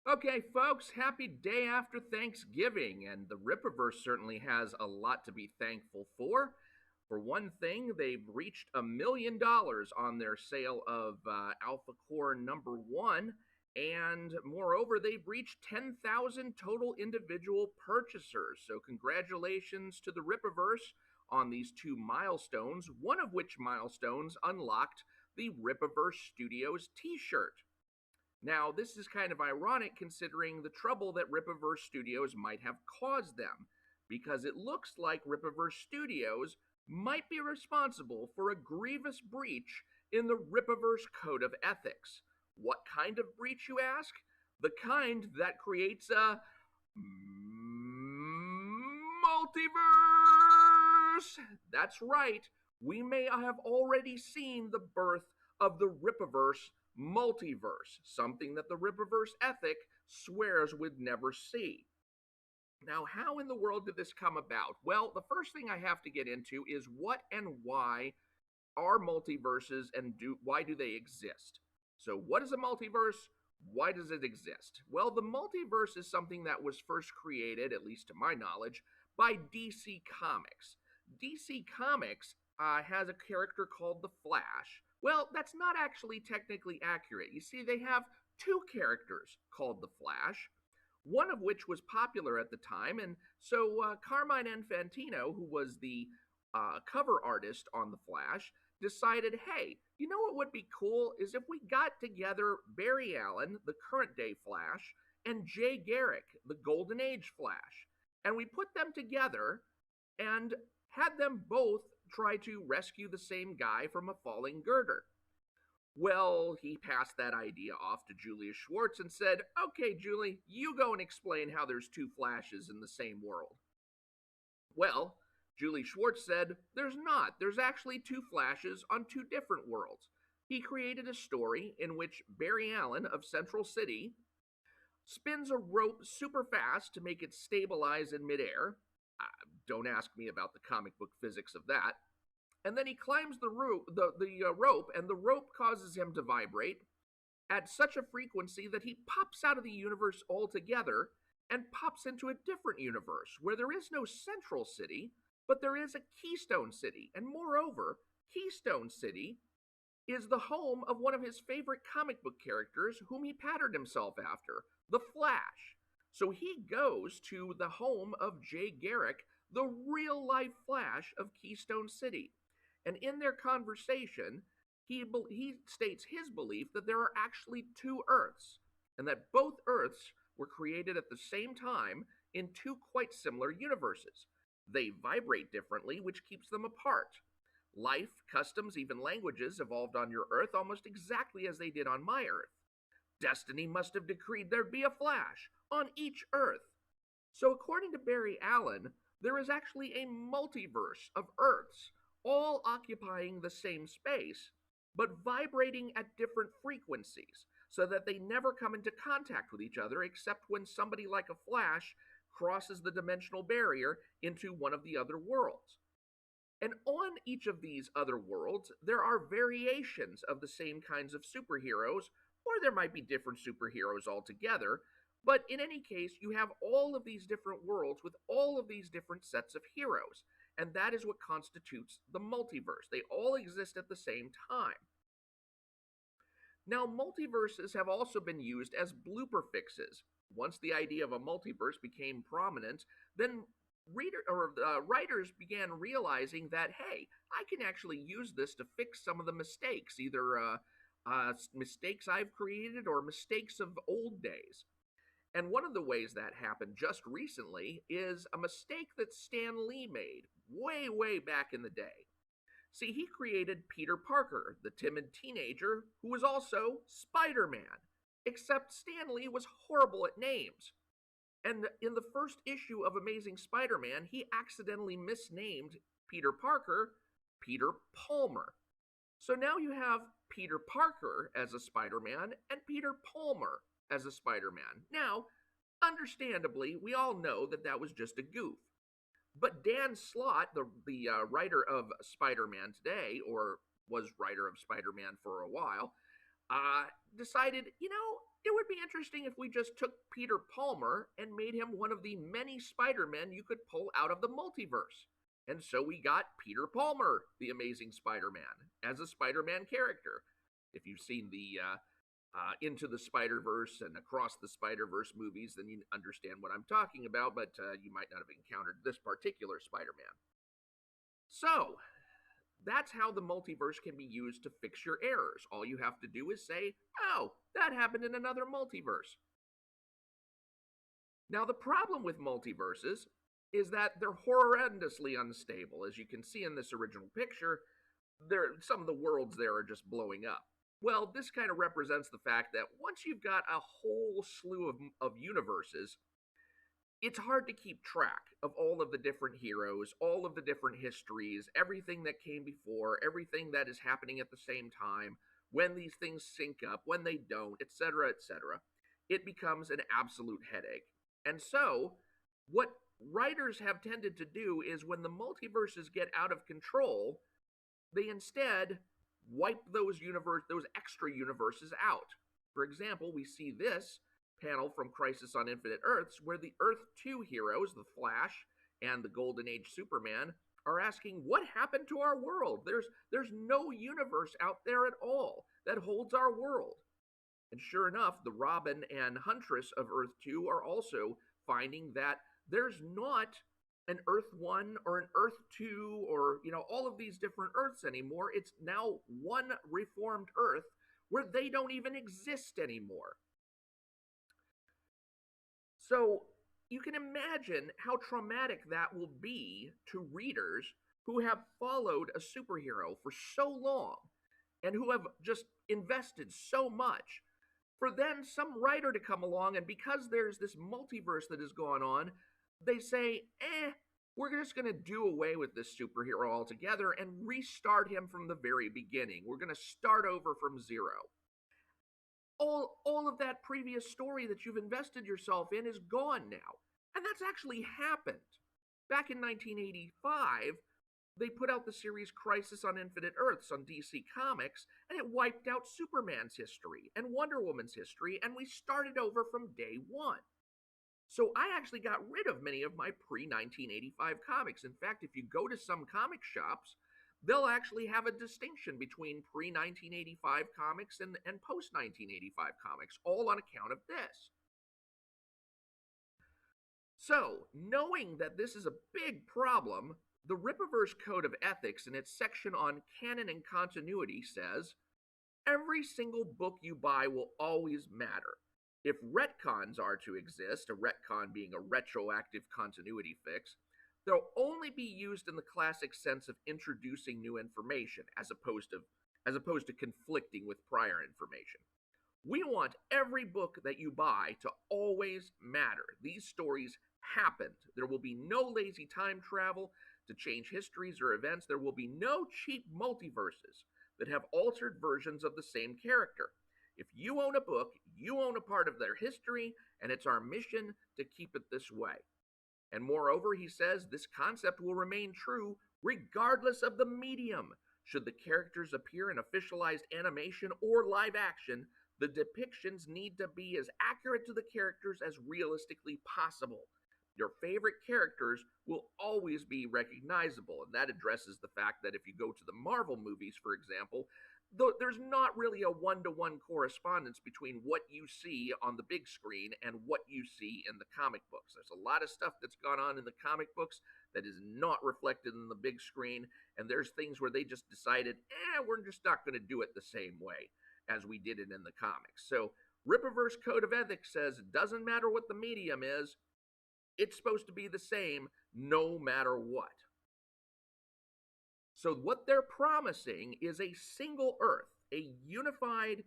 Okay, folks, happy day after Thanksgiving, and the Rippaverse certainly has a lot to be thankful for. For one thing, they've reached $1 million on their sale of Alphacore #1, and moreover, they've reached 10,000 total individual purchasers. So, congratulations to the Rippaverse on these two milestones, one of which milestones unlocked the Rippaverse Studios t shirt. Now, this is kind of ironic considering the trouble that Rippaverse Studios might have caused them, because it looks like Rippaverse Studios might be responsible for a grievous breach in the Rippaverse Code of Ethics. What kind of breach, you ask? The kind that creates a multiverse! That's right, we may have already seen the birth of the Rippaverse multiverse, something that the Rippaverse ethic swears we'd never see. Now, how in the world did this come about? Well, the first thing I have to get into is what and why are multiverses and why do they exist? So, what is a multiverse? Why does it exist? Well, the multiverse is something that was first created, at least to my knowledge, by DC Comics. DC Comics has a character called the Flash. Well, that's not actually technically accurate. You see, they have two characters called the Flash, one of which was popular at the time, and so Carmine Infantino, who was the cover artist on the Flash, decided, hey, you know what would be cool is if we got together Barry Allen, the current day Flash, and Jay Garrick, the Golden Age Flash, and we put them together and had them both try to rescue the same guy from a falling girder. Well, he passed that idea off to Julius Schwartz and said, okay, Julie, you go and explain how there's two Flashes in the same world. Well, Julie Schwartz said, there's not. There's actually two Flashes on two different worlds. He created a story in which Barry Allen of Central City spins a rope super fast to make it stabilize in midair. Don't ask me about the comic book physics of that. And then he climbs the rope, and the rope causes him to vibrate at such a frequency that he pops out of the universe altogether and pops into a different universe where there is no central city, but there is a Keystone City. And moreover, Keystone City is the home of one of his favorite comic book characters whom he patterned himself after, the Flash. So he goes to the home of Jay Garrick, the real life Flash of Keystone City. And in their conversation, he states his belief that there are actually two Earths, and that both Earths were created at the same time in two quite similar universes. They vibrate differently, which keeps them apart. Life, customs, even languages evolved on your Earth almost exactly as they did on my Earth. Destiny must have decreed there'd be a Flash on each Earth. So according to Barry Allen, there is actually a multiverse of Earths, all occupying the same space, but vibrating at different frequencies, so that they never come into contact with each other except when somebody like a Flash crosses the dimensional barrier into one of the other worlds. And on each of these other worlds, there are variations of the same kinds of superheroes, or there might be different superheroes altogether. But in any case, you have all of these different worlds with all of these different sets of heroes. And that is what constitutes the multiverse. They all exist at the same time. Now, multiverses have also been used as blooper fixes. Once the idea of a multiverse became prominent, then writers began realizing that, hey, I can actually use this to fix some of the mistakes, either mistakes I've created or mistakes of old days. And one of the ways that happened just recently is a mistake that Stan Lee made way, way back in the day. See, he created Peter Parker, the timid teenager who was also Spider-Man, except Stan Lee was horrible at names. And in the first issue of Amazing Spider-Man, he accidentally misnamed Peter Parker Peter Palmer. So now you have Peter Parker as a Spider-Man and Peter Palmer as a Spider-Man. Now, understandably, we all know that that was just a goof. But Dan Slott, the writer of Spider-Man today, or was writer of Spider-Man for a while, decided, it would be interesting if we just took Peter Palmer and made him one of the many Spider-Men you could pull out of the multiverse. And so we got Peter Palmer, the Amazing Spider-Man, as a Spider-Man character. If you've seen the Into the Spider-Verse and Across the Spider-Verse movies, then you understand what I'm talking about, but you might not have encountered this particular Spider-Man. So, that's how the multiverse can be used to fix your errors. All you have to do is say, oh, that happened in another multiverse. Now, the problem with multiverses is that they're horrendously unstable. As you can see in this original picture, some of the worlds there are just blowing up. Well, this kind of represents the fact that once you've got a whole slew of universes, it's hard to keep track of all of the different heroes, all of the different histories, everything that came before, everything that is happening at the same time, when these things sync up, when they don't, etc., etc. It becomes an absolute headache. And so, what writers have tended to do is when the multiverses get out of control, they instead wipe those extra universes out. For example, we see this panel from Crisis on Infinite Earths, where the Earth 2 heroes, the Flash and the Golden Age Superman, are asking, what happened to our world? There's no universe out there at all that holds our world. And sure enough, the Robin and Huntress of Earth 2 are also finding that there's not an Earth 1 or an Earth 2 or, all of these different Earths anymore. It's now one reformed Earth where they don't even exist anymore. So you can imagine how traumatic that will be to readers who have followed a superhero for so long and who have just invested so much, for then some writer to come along, and because there's this multiverse that has gone on, they say, we're just going to do away with this superhero altogether and restart him from the very beginning. We're going to start over from zero. All of that previous story that you've invested yourself in is gone now. And that's actually happened. Back in 1985, they put out the series Crisis on Infinite Earths on DC Comics, and it wiped out Superman's history and Wonder Woman's history, and we started over from day one. So I actually got rid of many of my pre-1985 comics. In fact, if you go to some comic shops, they'll actually have a distinction between pre-1985 comics and post-1985 comics, all on account of this. So, knowing that this is a big problem, the Rippaverse Code of Ethics in its section on canon and continuity says, every single book you buy will always matter. If retcons are to exist, a retcon being a retroactive continuity fix, they'll only be used in the classic sense of introducing new information, as opposed to conflicting with prior information. We want every book that you buy to always matter. These stories happened. There will be no lazy time travel to change histories or events. There will be no cheap multiverses that have altered versions of the same character. If you own a book, you own a part of their history, and it's our mission to keep it this way. And moreover, he says, this concept will remain true regardless of the medium. Should the characters appear in officialized animation or live action, the depictions need to be as accurate to the characters as realistically possible. Your favorite characters will always be recognizable, and that addresses the fact that if you go to the Marvel movies, for example, there's not really a one-to-one correspondence between what you see on the big screen and what you see in the comic books. There's a lot of stuff that's gone on in the comic books that is not reflected in the big screen, and there's things where they just decided, we're just not going to do it the same way as we did it in the comics. So Rippaverse Code of Ethics says it doesn't matter what the medium is, it's supposed to be the same no matter what. So what they're promising is a single Earth, a unified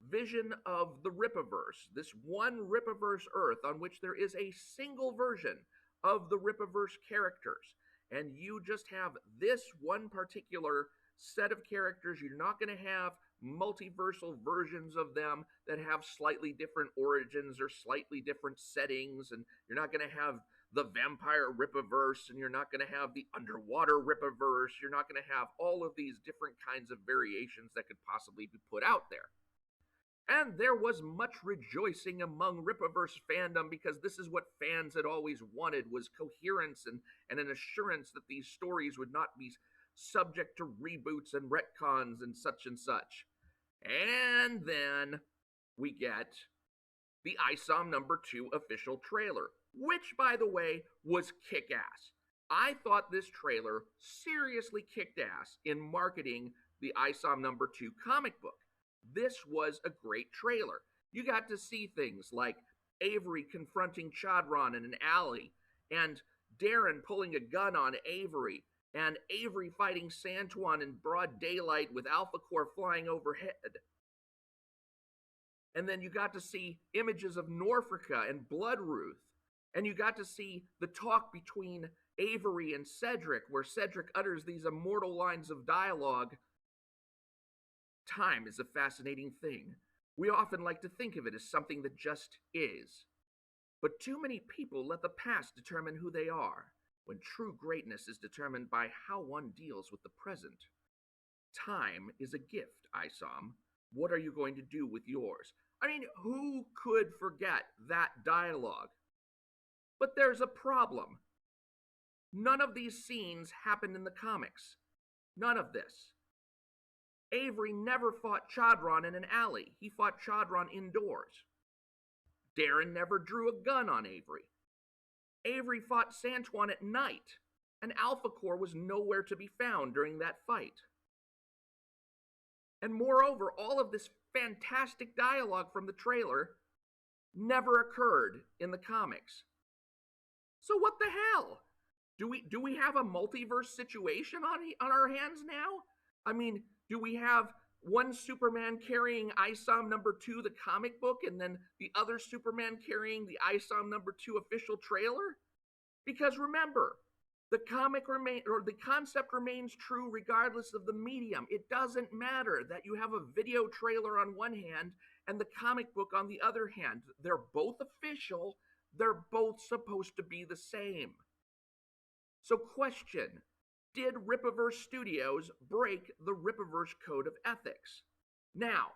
vision of the Rippaverse, this one Rippaverse Earth on which there is a single version of the Rippaverse characters. And you just have this one particular set of characters. You're not going to have multiversal versions of them that have slightly different origins or slightly different settings, and you're not going to have the vampire Rippaverse, and you're not going to have the underwater Rippaverse. You're not going to have all of these different kinds of variations that could possibly be put out there. And there was much rejoicing among Rippaverse fandom because this is what fans had always wanted, was coherence and an assurance that these stories would not be subject to reboots and retcons and such and such. And then we get the Isom #2 official trailer, which, by the way, was kick-ass. I thought this trailer seriously kicked ass in marketing the Isom #2 comic book. This was a great trailer. You got to see things like Avery confronting Chadron in an alley, and Darren pulling a gun on Avery, and Avery fighting Santuan in broad daylight with Alphacore flying overhead. And then you got to see images of Norfolka and Bloodruth, and you got to see the talk between Avery and Cedric, where Cedric utters these immortal lines of dialogue. Time is a fascinating thing. We often like to think of it as something that just is. But too many people let the past determine who they are, when true greatness is determined by how one deals with the present. Time is a gift, Isom. What are you going to do with yours? I mean, who could forget that dialogue? But there's a problem. None of these scenes happened in the comics. None of this. Avery never fought Chadron in an alley. He fought Chadron indoors. Darren never drew a gun on Avery. Avery fought Santuan at night, and Alphacore was nowhere to be found during that fight. And moreover, all of this fantastic dialogue from the trailer never occurred in the comics. So what the hell? Do we have a multiverse situation on our hands now? I mean, do we have one Superman carrying Isom #2, the comic book, and then the other Superman carrying the Isom #2 official trailer? Because remember, the concept remains true regardless of the medium. It doesn't matter that you have a video trailer on one hand and the comic book on the other hand. They're both official. They're both supposed to be the same. So question, did Rippaverse Studios break the Rippaverse Code of Ethics? Now,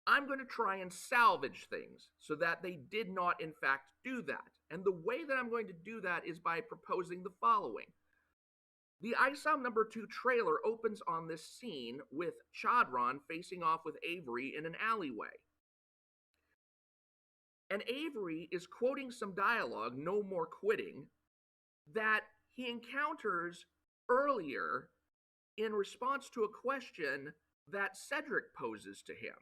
I'm going to try and salvage things so that they did not, in fact, do that. And the way that I'm going to do that is by proposing the following. The Isom #2 trailer opens on this scene with Chadron facing off with Avery in an alleyway. And Avery is quoting some dialogue, "No more quitting," that he encounters earlier in response to a question that Cedric poses to him.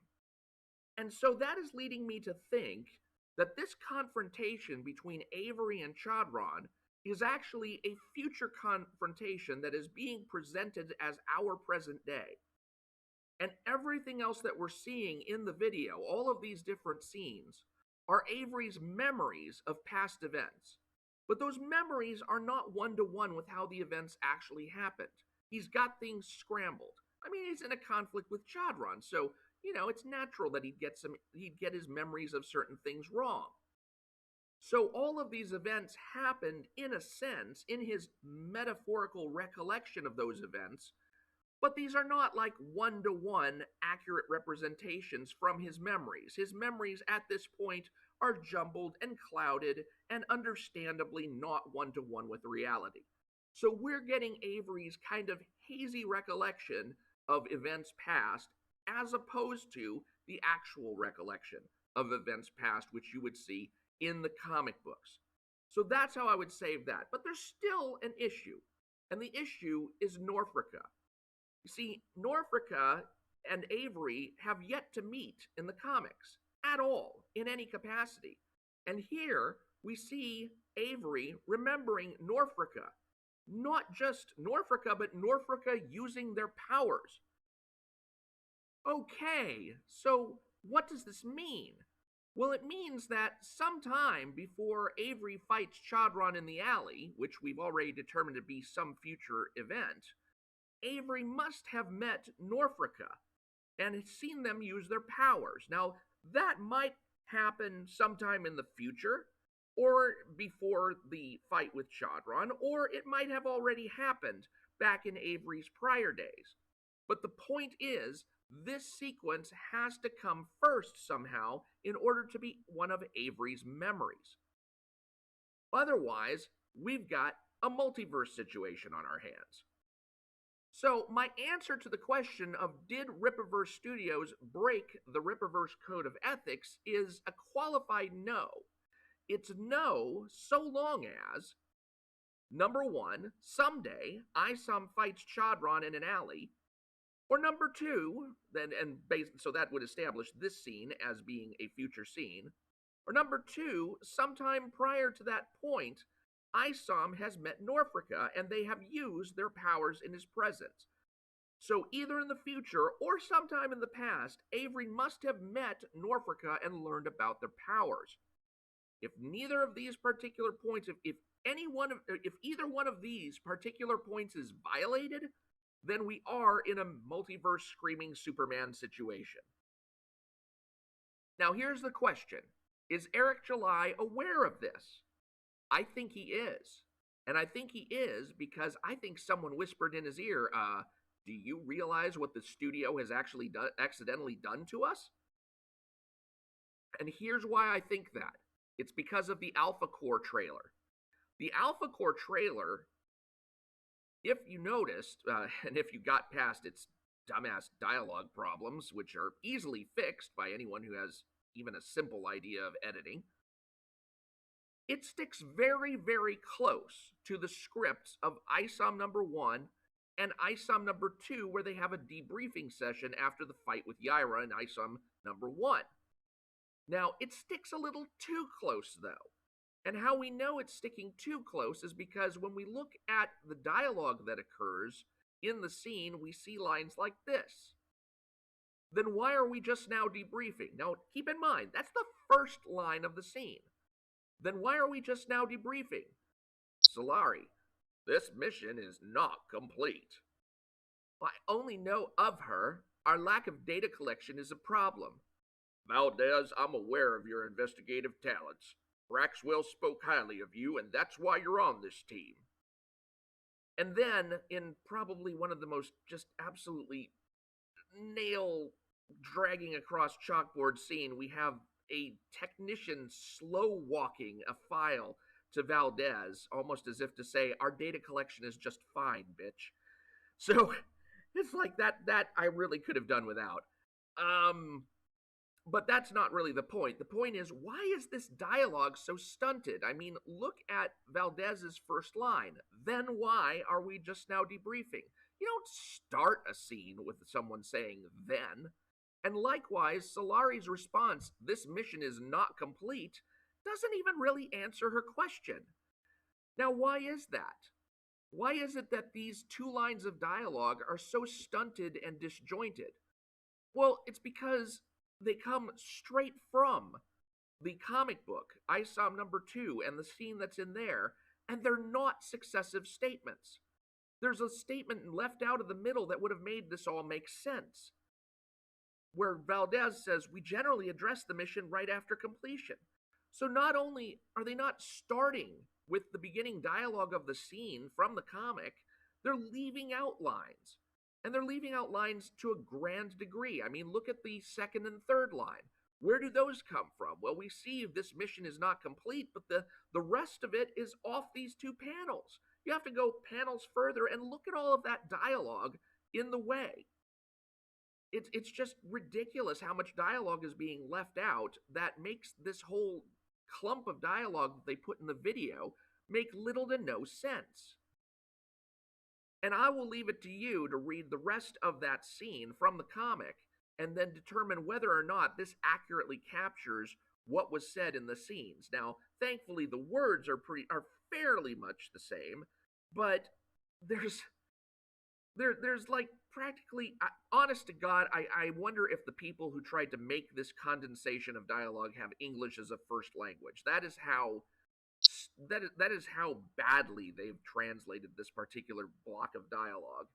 And so that is leading me to think that this confrontation between Avery and Chadron is actually a future confrontation that is being presented as our present day. And everything else that we're seeing in the video, all of these different scenes, are Avery's memories of past events. But those memories are not one-to-one with how the events actually happened. He's got things scrambled. I mean, he's in a conflict with Chadron, so, it's natural that he'd get his memories of certain things wrong. So all of these events happened, in a sense, in his metaphorical recollection of those events, but these are not like one-to-one accurate representations from his memories. His memories at this point are jumbled and clouded and understandably not one-to-one with reality. So we're getting Avery's kind of hazy recollection of events past as opposed to the actual recollection of events past, which you would see in the comic books. So that's how I would save that. But there's still an issue, and the issue is Norfolka. You see, Norfolka and Avery have yet to meet in the comics at all, in any capacity. And here we see Avery remembering Norfolka. Not just Norfolka, but Norfolka using their powers. Okay, so what does this mean? Well, it means that sometime before Avery fights Chadron in the alley, which we've already determined to be some future event, Avery must have met Norfolka and seen them use their powers. Now, that might happen sometime in the future, or before the fight with Chadron, or it might have already happened back in Avery's prior days. But the point is this sequence has to come first somehow in order to be one of Avery's memories. Otherwise, we've got a multiverse situation on our hands. So, my answer to the question of did Rippaverse Studios break the Rippaverse Code of Ethics is a qualified no. It's no so long as, number one, someday Isom fights Chodron in an alley, or number two, so that would establish this scene as being a future scene, or number two, sometime prior to that point, Isom has met Norfolka and they have used their powers in his presence. So either in the future or sometime in the past, Avery must have met Norfolka and learned about their powers. If neither of these particular points, if either one of these particular points is violated, then we are in a multiverse screaming Superman situation. Now here's the question. Is Eric July aware of this? I think he is. And I think he is because I think someone whispered in his ear, do you realize what the studio has actually accidentally done to us? And here's why I think that. It's because of the Alphacore trailer. The Alphacore trailer, if you noticed, and if you got past its dumbass dialogue problems, which are easily fixed by anyone who has even a simple idea of editing, it sticks very, very close to the scripts of Isom number 1 and Isom number 2, where they have a debriefing session after the fight with Yaira in Isom number 1. Now, it sticks a little too close, though. And how we know it's sticking too close is because when we look at the dialogue that occurs in the scene, we see lines like this. Then why are we just now debriefing? Now, keep in mind, that's the first line of the scene. Then why are we just now debriefing? Solari, this mission is not complete. I only know of her. Our lack of data collection is a problem. Valdez, I'm aware of your investigative talents. Braxwell spoke highly of you, and that's why you're on this team. And then, in probably one of the most just absolutely nail-dragging across chalkboard scene, we have a technician slow-walking a file to Valdez, almost as if to say, our data collection is just fine, bitch. So, it's like that I really could have done without. But that's not really the point. The point is, why is this dialogue so stunted? I mean, look at Valdez's first line. Then why are we just now debriefing? You don't start a scene with someone saying then. And likewise, Solari's response, this mission is not complete, doesn't even really answer her question. Now, why is that? Why is it that these two lines of dialogue are so stunted and disjointed? Well, it's because they come straight from the comic book, Isom number 2, and the scene that's in there, and they're not successive statements. There's a statement left out of the middle that would have made this all make sense, where Valdez says, we generally address the mission right after completion. So not only are they not starting with the beginning dialogue of the scene from the comic, they're leaving out lines. And they're leaving out lines to a grand degree. I mean, look at the second and third line. Where do those come from? Well, we see this mission is not complete, but the rest of it is off these two panels. You have to go panels further and look at all of that dialogue in the way. It's just ridiculous how much dialogue is being left out that makes this whole clump of dialogue that they put in the video make little to no sense. And I will leave it to you to read the rest of that scene from the comic and then determine whether or not this accurately captures what was said in the scenes. Now, thankfully, the words are fairly much the same, but there's like practically, honest to God, I wonder if the people who tried to make this condensation of dialogue have English as a first language. That is how badly they've translated this particular block of dialogue.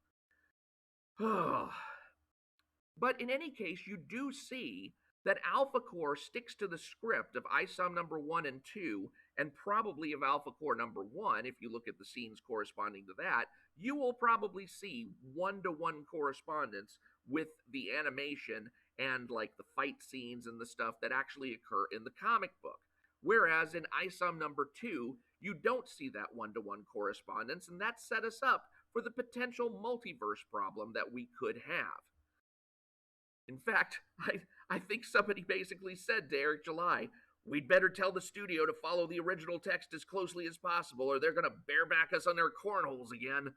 But in any case, you do see that Alphacore sticks to the script of Isom number 1 and 2, and probably of Alphacore number 1. If you look at the scenes corresponding to that, you will probably see one-to-one correspondence with the animation and like the fight scenes and the stuff that actually occur in the comic book. Whereas in Isom number 2, you don't see that one-to-one correspondence, and that set us up for the potential multiverse problem that we could have. In fact, I think somebody basically said to Eric July, we'd better tell the studio to follow the original text as closely as possible, or they're going to bareback us on their cornholes again.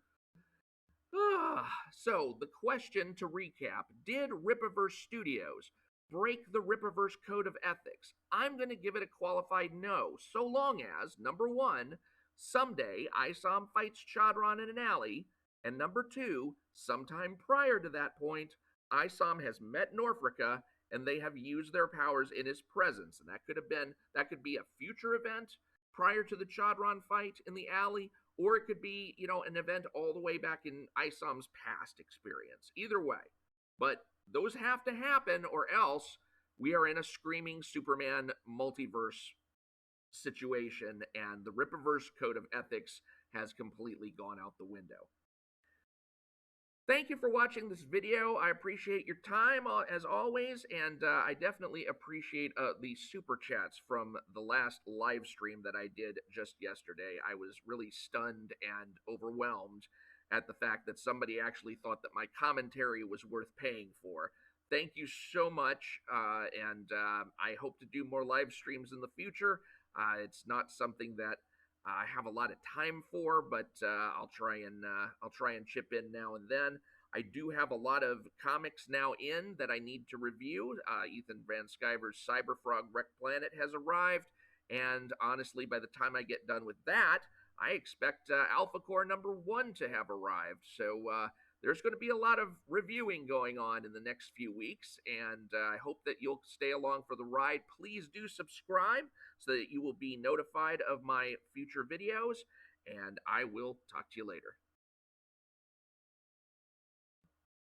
So, the question to recap, did Rippaverse Studios break the Rippaverse Code of Ethics? I'm going to give it a qualified no, so long as, number one, someday Isom fights Chodron in an alley, and number two, sometime prior to that point, Isom has met Norfrika and they have used their powers in his presence. And that could be a future event prior to the Chodron fight in the alley, or it could be, an event all the way back in Isom's past experience. Either way. But those have to happen, or else we are in a screaming Superman multiverse situation, and the Rippaverse Code of Ethics has completely gone out the window. Thank you for watching this video. I appreciate your time, as always, and I definitely appreciate the super chats from the last live stream that I did just yesterday. I was really stunned and overwhelmed at the fact that somebody actually thought that my commentary was worth paying for. Thank you so much, and I hope to do more live streams in the future. It's not something that I have a lot of time for, but I'll try and chip in now and then. I do have a lot of comics now in that I need to review. Ethan Van Sciver's Cyberfrog Wreck Planet has arrived, and honestly, by the time I get done with that, I expect Alphacore #1 to have arrived. So there's going to be a lot of reviewing going on in the next few weeks, and I hope that you'll stay along for the ride. Please do subscribe so that you will be notified of my future videos, and I will talk to you later.